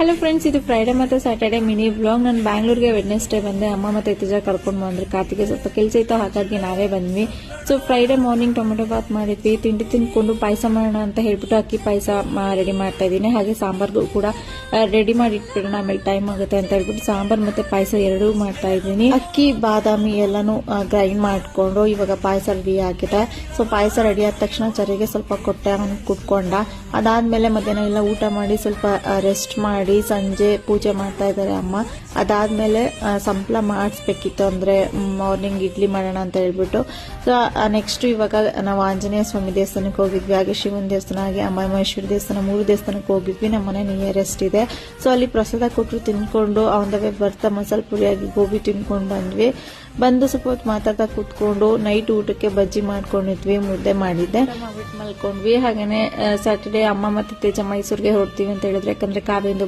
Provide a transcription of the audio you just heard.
Hello friends, ಇದು Friday ಮತ್ತು Saturday mini blog. ನಾನು ಬ್ಯಾಂಗ್ಳೂರ್ಗೆ ವೆಡ್ನೆಸ್ಡೇ ಬಂದೆ. ಅಮ್ಮ ಮತ್ತೆ ತೇಜ ಕರ್ಕೊಂಡು ಬಂದ್ರೆ ಕಾರ್ತಿಗೆ ಸ್ವಲ್ಪ ಕೆಲಸ ಇತ್ತು, ಹಾಗಾಗಿ ನಾವೇ ಬಂದ್ವಿ. So Friday morning tomato bath ಮಾಡಿದ್ವಿ. ತಿಂಡಿ ತಿಂದ್ಕೊಂಡು ಪಾಯಸ ಮಾಡೋಣ ಅಂತ ಹೇಳ್ಬಿಟ್ಟು ಅಕ್ಕಿ ಪಾಯಸ ರೆಡಿ ಮಾಡ್ತಾ ಇದ್ದೀನಿ. ಹಾಗೆ ಸಾಂಬಾರ್ಗೂ ಕೂಡ ರೆಡಿ ಮಾಡಿ ಇಟ್ಬಿಡೋಣ, ಆಮೇಲೆ ಟೈಮ್ ಆಗುತ್ತೆ ಅಂತ ಹೇಳ್ಬಿಟ್ಟು ಸಾಂಬಾರ್ ಮತ್ತೆ ಪಾಯಸ ಎರಡೂ ಮಾಡ್ತಾ ಇದ್ದೀನಿ. ಅಕ್ಕಿ ಬಾದಾಮಿ ಎಲ್ಲಾನು ಗ್ರೈಂಡ್ ಮಾಡ್ಕೊಂಡು ಇವಾಗ ಪಾಯಸ ರೆಡಿ ಆಗಿದೆ. ಸೊ ಪಾಯಸ ರೆಡಿ ಆದ ತಕ್ಷಣ ಚರಿಗೆ ಸ್ವಲ್ಪ ಕೊಟ್ಟೆ, ಅವ್ನು ಕುಟ್ಕೊಂಡ. ಅದಾದ್ಮೇಲೆ ಮಧ್ಯಾಹ್ನ ಎಲ್ಲ ಊಟ ಮಾಡಿ ಸ್ವಲ್ಪ ರೆಸ್ಟ್ ಮಾಡಿ ಸಂಜೆ ಪೂಜೆ ಮಾಡ್ತಾ ಇದ್ದಾರೆ ಅಮ್ಮ. ಅದಾದ್ಮೇಲೆ ಸಂಪ್ಲ ಮಾಡಿಸ್ಬೇಕಿತ್ತು, ಅಂದ್ರೆ ಮಾರ್ನಿಂಗ್ ಇಡ್ಲಿ ಮಾಡೋಣ ಅಂತ ಹೇಳ್ಬಿಟ್ಟು. ಸೊ ನೆಕ್ಸ್ಟ್ ಇವಾಗ ನಾವು ಆಂಜನೇಯ ಸ್ವಾಮಿ ದೇವಸ್ಥಾನಕ್ಕೆ ಹೋಗಿದ್ವಿ, ಹಾಗೆ ಶಿವನ ದೇವಸ್ಥಾನ, ಹಾಗೆ ಅಮ್ಮೇಶ್ವರಿ ದೇವಸ್ಥಾನ, 3 ದೇವಸ್ಥಾನಕ್ಕೆ ಹೋಗಿದ್ವಿ. ನಮ್ಮ ಮನೆ ನಿಯರೆಸ್ಟ್ ಇದೆ. ಸೊ ಅಲ್ಲಿ ಪ್ರಸಾದ ಕೊಟ್ಟರು ತಿನ್ಕೊಂಡು ಅವನವೇ ಬರ್ತಾ ಮಸಾಲೆ ಪುರಿಯಾಗಿ ಗೋಬಿ ತಿನ್ಕೊಂಡು ಬಂದು ಸ್ವಲ್ಪ ಹೊತ್ತು ಮಾತಾಡ್ತಾ ಕೂತ್ಕೊಂಡು ನೈಟ್ ಊಟಕ್ಕೆ ಬಜ್ಜಿ ಮಾಡ್ಕೊಂಡಿದ್ವಿ, ಮುದ್ದೆ ಮಾಡಿದ್ದೆ, ಮಲ್ಕೊಂಡ್ವಿ. ಹಾಗೇನೆ ಸ್ಯಾಟರ್ಡೆ ಅಮ್ಮ ಮತ್ತೆ ತೇಜ ಮೈಸೂರಿಗೆ ಹೊರಡ್ತೀವಿ ಅಂತ ಹೇಳಿದ್ರೆ, ಯಾಕಂದ್ರೆ ಕಾವ್ಯಂದು